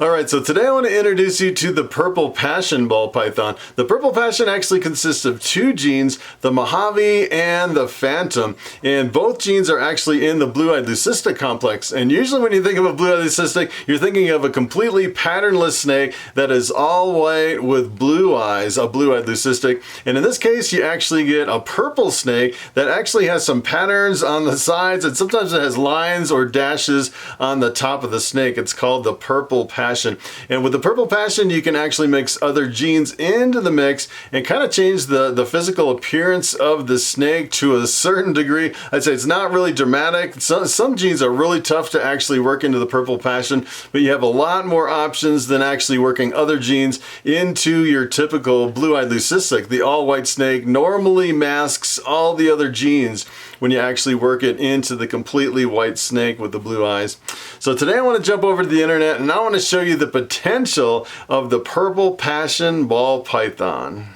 Alright, so today I want to introduce you to the Purple Passion ball python. The Purple Passion actually consists of two genes, the Mojave and the Phantom, and both genes are actually in the blue-eyed leucistic complex. And usually when you think of a blue-eyed leucistic, you're thinking of a completely patternless snake that is all white with blue eyes, a blue-eyed leucistic. And in this case, you actually get a purple snake that actually has some patterns on the sides, and sometimes it has lines or dashes on the top of the snake. It's called the Purple Passion. And with the Purple Passion, you can actually mix other genes into the mix and kind of change the physical appearance of the snake to a certain degree. I'd say it's not really dramatic. Some genes are really tough to actually work into the Purple Passion, but you have a lot more options than actually working other genes into your typical blue-eyed leucistic. The all-white snake normally masks all the other genes when you actually work it into the completely white snake with the blue eyes. So today I want to jump over to the internet and I want to show you the potential of the Purple Passion ball python.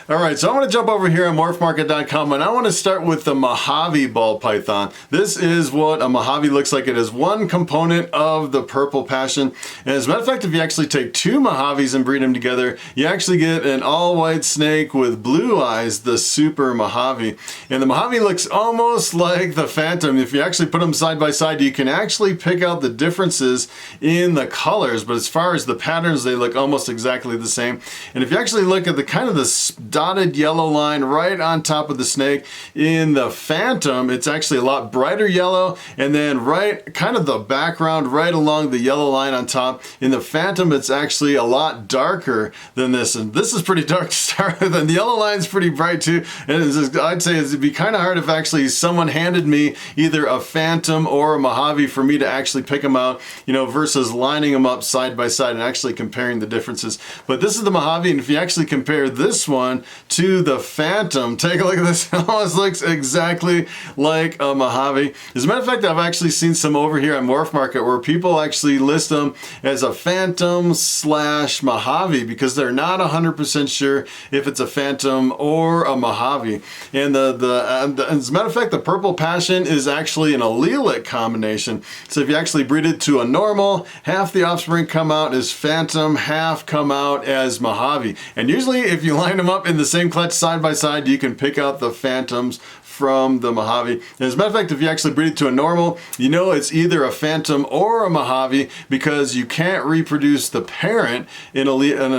Alright, so I want to jump over here on Morphmarket.com and I want to start with the Mojave ball python. This is what a Mojave looks like. It is one component of the Purple Passion. And as a matter of fact, if you actually take two Mojaves and breed them together, you actually get an all-white snake with blue eyes, the Super Mojave. And the Mojave looks almost like the Phantom. If you actually put them side by side, you can actually pick out the differences in the colors, but as far as the patterns, they look almost exactly the same. And if you actually look at the kind of the dotted yellow line right on top of the snake, in the Phantom it's actually a lot brighter yellow, and then right kind of the background right along the yellow line on top. In the Phantom it's actually a lot darker than this, and this is pretty dark to start with, and the yellow line's pretty bright too. And I'd say it'd be kind of hard if actually someone handed me either a Phantom or a Mojave for me to actually pick them out, you know, versus lining them up side by side and actually comparing the differences. But this is the Mojave, and if you actually compare this one to the Phantom, take a look at this. It almost looks exactly like a Mojave. As a matter of fact, I've actually seen some over here on Morphmarket where people actually list them as a Phantom / Mojave because they're not 100% sure if it's a Phantom or a Mojave. And as a matter of fact, the Purple Passion is actually an allelic combination. So if you actually breed it to a normal, half the offspring come out as Phantom, half come out as Mojave. And usually if you line them up in the same clutch side by side, you can pick out the Phantoms from the Mojave. And as a matter of fact, if you actually breed it to a normal, you know it's either a Phantom or a Mojave because you can't reproduce the parent in an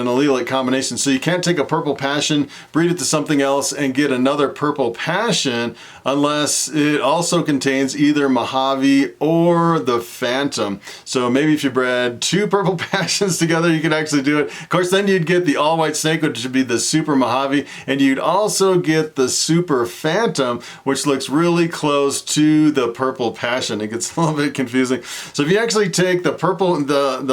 allelic combination. So you can't take a Purple Passion, breed it to something else, and get another Purple Passion unless it also contains either Mojave or the Phantom. So maybe if you bred two Purple Passions together, you could actually do it. Of course, then you'd get the all-white snake, which would be the Super Mojave, and you'd also get the Super Phantom, which looks really close to the Purple Passion. It gets a little bit confusing. So if you actually take the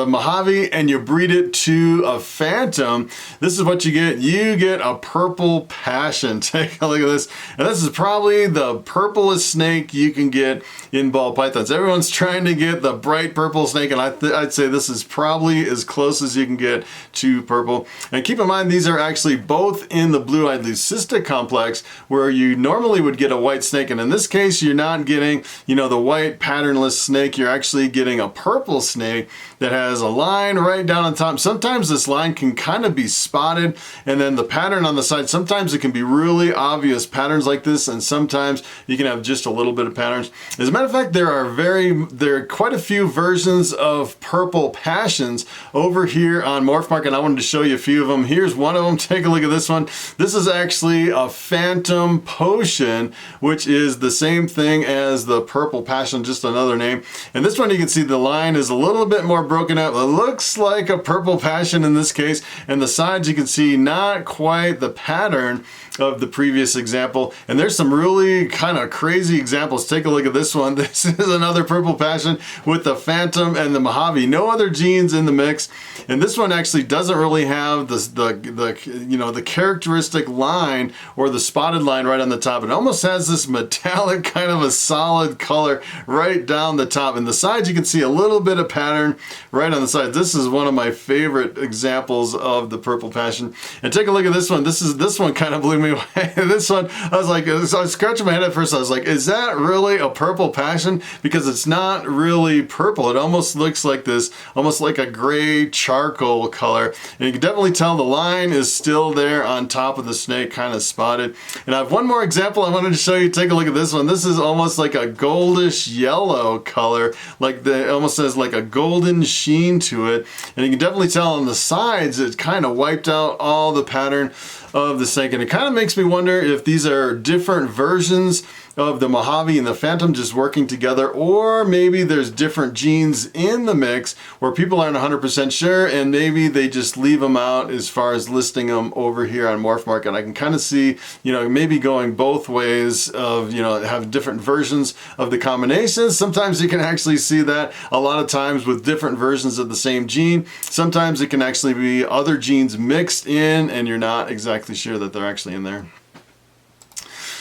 Mojave and you breed it to a Phantom, this is what you get. You get a Purple Passion. Take a look at this. And this is probably the purplest snake you can get in ball pythons. Everyone's trying to get the bright purple snake, and I'd say this is probably as close as you can get to purple. And keep in mind, these are actually both in the blue-eyed leucistic complex, where you normally would get a white snake, and in this case you're not getting, you know, the white patternless snake. You're actually getting a purple snake that has a line right down on top. Sometimes this line can kind of be spotted, and then the pattern on the side, sometimes it can be really obvious patterns like this, and sometimes you can have just a little bit of patterns. As a matter of fact, there are quite a few versions of Purple Passions over here on Morphmarket. I wanted to show you a few of them. Here's one of them. Take a look at this one. This is actually a Phantom Potion, which is the same thing as the Purple Passion, just another name. And this one, you can see the line is a little bit more broken out. It looks like a Purple Passion in this case, and the sides you can see not quite the pattern of the previous example. And there's some really kind of crazy examples. Take a look at this one. This is another Purple Passion with the Phantom and the Mojave. No other genes in the mix. And this one actually doesn't really have the characteristic line or the spotted line right on the top. It almost has this metallic kind of a solid color right down the top. And the sides you can see a little bit of pattern right on the side. This is one of my favorite examples of the Purple Passion. And take a look at this one. This one kind of blew me away. This one, I was scratching my head at first. I was like, is that really a Purple Passion? Because it's not really purple. It almost looks like this, almost like a gray charcoal color. And you can definitely tell the line is still there on top of the snake, kind of spotted. And I have one more example I wanted to show you. Take a look at this one. This is almost like a goldish yellow color, like it almost has like a golden sheen to it. And you can definitely tell on the sides, it kind of wiped out all the pattern of the snake. And it kind of makes me wonder if these are different versions of the Mojave and the Phantom just working together, or maybe there's different genes in the mix where people aren't 100% sure, and maybe they just leave them out as far as listing them over here on Morphmarket. I can kind of see, you know, maybe going both ways of, you know, have different versions of the combinations. Sometimes you can actually see that a lot of times with different versions of the same gene. Sometimes it can actually be other genes mixed in and you're not exactly sure that they're actually in there.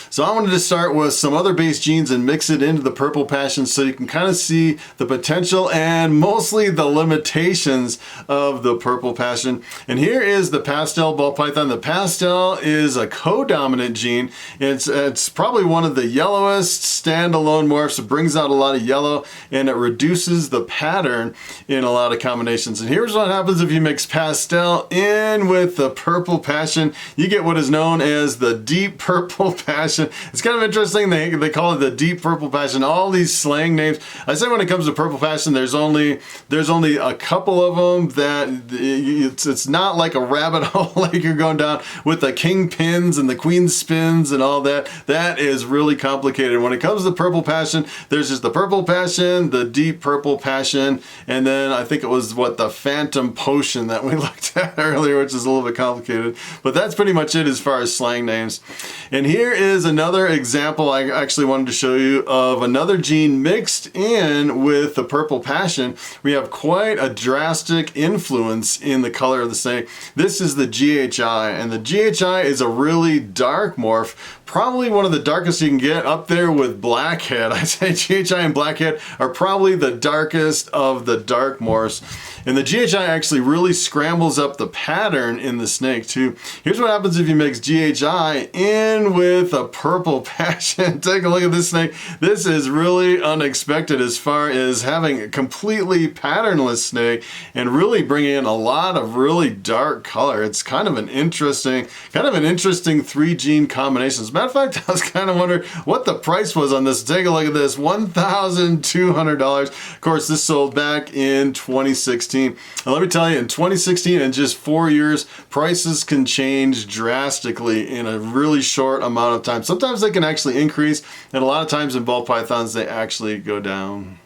So I wanted to start with some other base genes and mix it into the Purple Passion so you can kind of see the potential and mostly the limitations of the Purple Passion. And here is the pastel ball python. The pastel is a co-dominant gene. It's probably one of the yellowest standalone morphs. It brings out a lot of yellow and it reduces the pattern in a lot of combinations. And here's what happens if you mix pastel in with the Purple Passion. You get what is known as the deep Purple Passion. It's kind of interesting. They call it the deep Purple Passion. All these slang names. I say when it comes to Purple Passion, there's only a couple of them that it's not like a rabbit hole like you're going down with the kingpins and the queen spins and all that. That is really complicated. When it comes to Purple Passion, there's just the Purple Passion, the deep Purple Passion, and then I think it was the Phantom Potion that we looked at earlier, which is a little bit complicated. But that's pretty much it as far as slang names. And here is another example I actually wanted to show you of another gene mixed in with the Purple Passion. We have quite a drastic influence in the color of the snake. This is the GHI, and the GHI is a really dark morph, probably one of the darkest you can get, up there with Blackhead. I say GHI and Blackhead are probably the darkest of the dark morphs. And the GHI actually really scrambles up the pattern in the snake too. Here's what happens if you mix GHI in with a Purple Passion. Take a look at this snake. This is really unexpected as far as having a completely patternless snake and really bringing in a lot of really dark color. It's kind of an interesting 3-gene combination. As a matter of fact, I was kind of wondering what the price was on this. Take a look at this, $1,200. Of course, this sold back in 2016. And let me tell you, in 2016, in just 4 years, prices can change drastically in a really short amount of time. Sometimes they can actually increase, and a lot of times in ball pythons, they actually go down.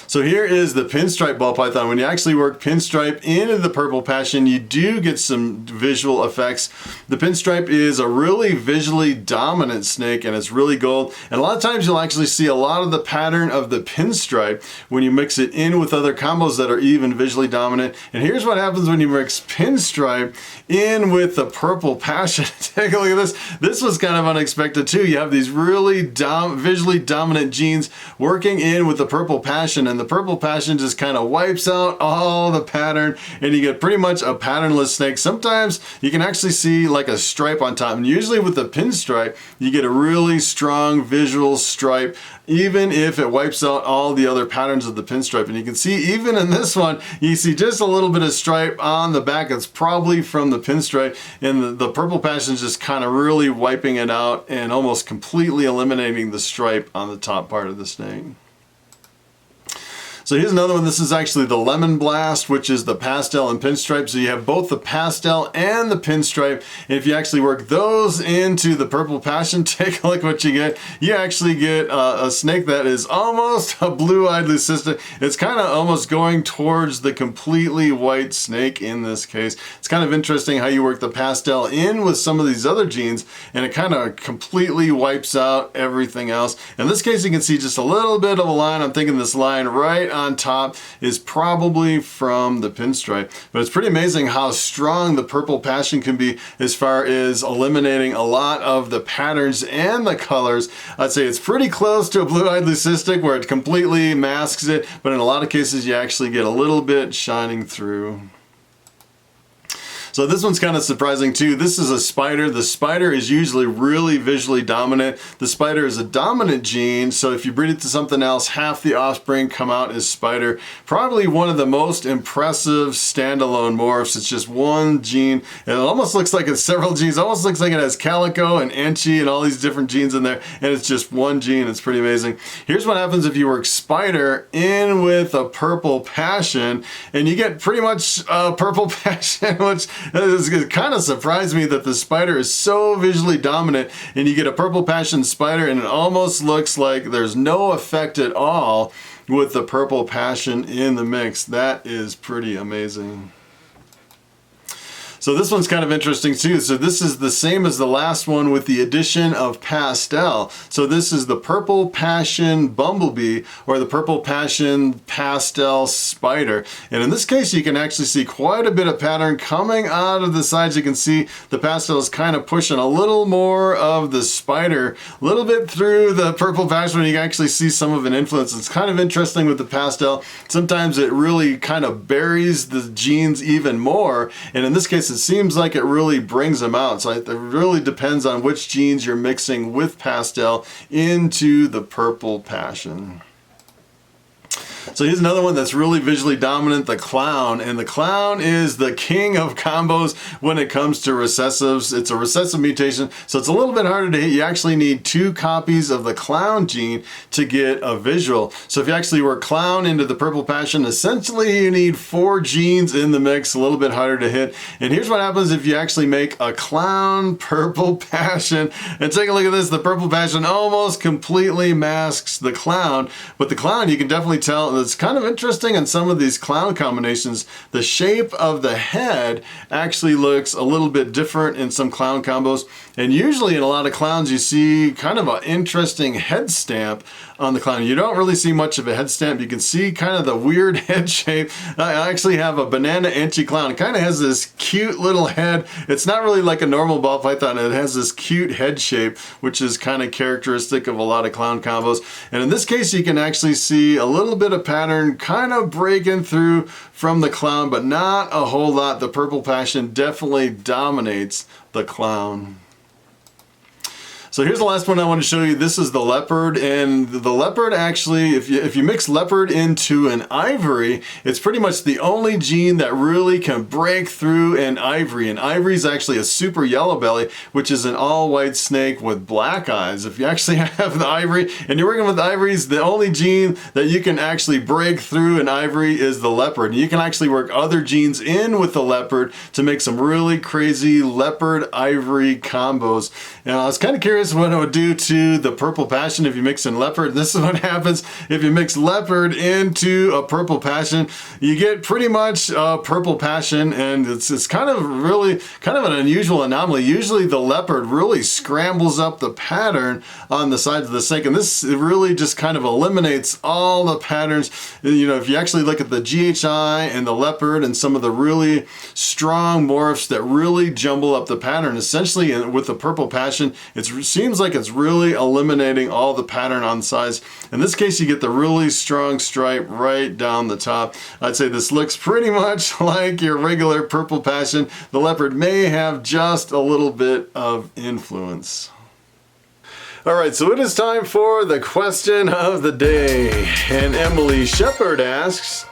So here is the pinstripe ball python. When you actually work pinstripe into the Purple Passion, you do get some visual effects. The pinstripe is a really visually dominant snake, and it's really gold. And a lot of times you'll actually see a lot of the pattern of the pinstripe when you mix it in with other combos that are even visually dominant. And here's what happens when you mix pinstripe in with the Purple Passion. Take a look at this. This was kind of unexpected too. You have these really visually dominant genes working in with the Purple Passion, and the Purple Passion just kind of wipes out all the pattern, and you get pretty much a patternless snake. Sometimes you can actually see like a stripe on top, and usually with the pinstripe, you get a really strong visual stripe, even if it wipes out all the other patterns of the pinstripe. And you can see even in this one, you see just a little bit of stripe on the back. It's probably from the pinstripe, and the Purple Passion is just kind of really wiping it out and almost completely eliminating the stripe on the top part of the snake. So here's another one. This is actually the Lemon Blast, which is the pastel and pinstripe. So you have both the pastel and the pinstripe. And if you actually work those into the Purple Passion, take a look what you get. You actually get a snake that is almost a blue-eyed leucistic. It's kind of almost going towards the completely white snake in this case. It's kind of interesting how you work the pastel in with some of these other genes, and it kind of completely wipes out everything else. In this case, you can see just a little bit of a line. I'm thinking this line right on top is probably from the pinstripe. But it's pretty amazing how strong the Purple Passion can be as far as eliminating a lot of the patterns and the colors. I'd say it's pretty close to a blue-eyed leucistic where it completely masks it, but in a lot of cases you actually get a little bit shining through. So this one's kind of surprising too. This is a spider. The spider is usually really visually dominant. The spider is a dominant gene, so if you breed it to something else, half the offspring come out as spider. Probably one of the most impressive standalone morphs. It's just one gene. It almost looks like it's several genes. It almost looks like it has calico and enchi and all these different genes in there, and it's just one gene. It's pretty amazing. Here's what happens if you work spider in with a Purple Passion, and you get pretty much a Purple Passion, which it kind of surprised me that the spider is so visually dominant, and you get a Purple Passion spider and it almost looks like there's no effect at all with the Purple Passion in the mix. That is pretty amazing. So this one's kind of interesting too. So this is the same as the last one with the addition of pastel. So this is the Purple Passion Bumblebee or the Purple Passion Pastel Spider. And in this case, you can actually see quite a bit of pattern coming out of the sides. You can see the pastel is kind of pushing a little more of the spider, a little bit through the Purple Passion. You can actually see some of an influence. It's kind of interesting with the pastel. Sometimes it really kind of buries the genes even more. And in this case, it seems like it really brings them out. So it really depends on which genes you're mixing with pastel into the Purple Passion. So here's another one that's really visually dominant, the clown. And the clown is the king of combos when it comes to recessives. It's a recessive mutation, so it's a little bit harder to hit. You actually need 2 copies of the clown gene to get a visual. So if you actually work clown into the Purple Passion, essentially you need 4 genes in the mix, a little bit harder to hit. And here's what happens if you actually make a clown Purple Passion. And take a look at this. The Purple Passion almost completely masks the clown, but the clown, you can definitely tell it's kind of interesting in some of these clown combinations. The shape of the head actually looks a little bit different in some clown combos. And usually in a lot of clowns you see kind of an interesting head stamp on the clown. You don't really see much of a head stamp. You can see kind of the weird head shape. I actually have a banana enchi clown. It kind of has this cute little head. It's not really like a normal ball python. It has this cute head shape, which is kind of characteristic of a lot of clown combos. And in this case, you can actually see a little bit of pattern kind of breaking through from the clown, but not a whole lot. The Purple Passion definitely dominates the clown. So here's the last one I want to show you. This is the Leopard, and the Leopard actually, if you mix Leopard into an Ivory, it's pretty much the only gene that really can break through an Ivory. And Ivory is actually a super yellow belly, which is an all-white snake with black eyes. If you actually have the Ivory and you're working with Ivories, the only gene that you can actually break through an Ivory is the Leopard. And you can actually work other genes in with the Leopard to make some really crazy Leopard Ivory combos. And I was kind of curious what it would do to the Purple Passion if you mix in Leopard. This is what happens if you mix Leopard into a Purple Passion. You get pretty much a Purple Passion, and it's kind of really kind of an unusual anomaly. Usually the Leopard really scrambles up the pattern on the sides of the snake, and this really just kind of eliminates all the patterns. You know, if you actually look at the GHI and the Leopard and some of the really strong morphs that really jumble up the pattern, essentially with the Purple Passion, it seems like it's really eliminating all the pattern on the sides. In this case, you get the really strong stripe right down the top. I'd say this looks pretty much like your regular Purple Passion. The Leopard may have just a little bit of influence. All right, so it is time for the question of the day. And Emily Shepard asks,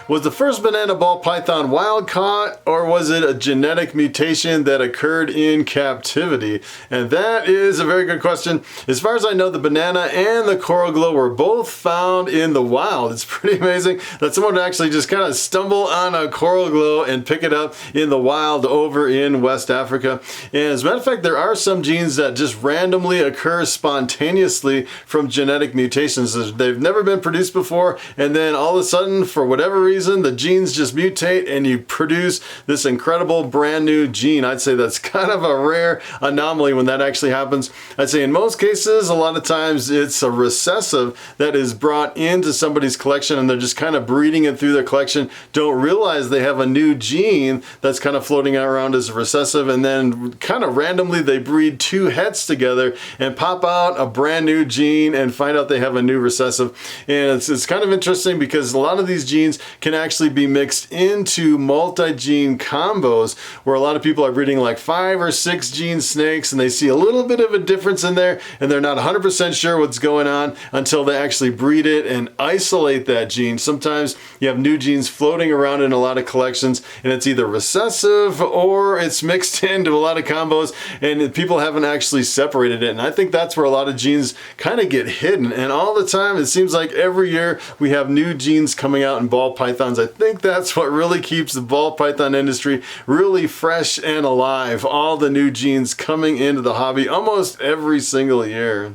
was the first banana ball python wild caught, or was it a genetic mutation that occurred in captivity? And that is a very good question. As far as I know, the banana and the coral glow were both found in the wild. It's pretty amazing that someone would actually just kind of stumble on a coral glow and pick it up in the wild over in West Africa. And as a matter of fact, there are some genes that just randomly occur spontaneously from genetic mutations. They've never been produced before, and then all of a sudden, for whatever reason, reason, the genes just mutate and you produce this incredible brand new gene. I'd say that's kind of a rare anomaly when that actually happens. I'd say in most cases, a lot of times it's a recessive that is brought into somebody's collection and they're just kind of breeding it through their collection, don't realize they have a new gene that's kind of floating around as a recessive, and then kind of randomly they breed two hets together and pop out a brand new gene and find out they have a new recessive. And it's kind of interesting because a lot of these genes can actually be mixed into multi-gene combos where a lot of people are breeding like 5 or 6 gene snakes and they see a little bit of a difference in there and they're not 100% sure what's going on until they actually breed it and isolate that gene. Sometimes you have new genes floating around in a lot of collections and it's either recessive or it's mixed into a lot of combos and people haven't actually separated it. And I think that's where a lot of genes kind of get hidden. And all the time, it seems like every year we have new genes coming out in ball pythons. I think that's what really keeps the ball python industry really fresh and alive. All the new genes coming into the hobby almost every single year.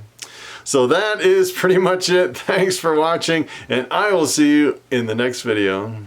So that is pretty much it. Thanks for watching, and I will see you in the next video.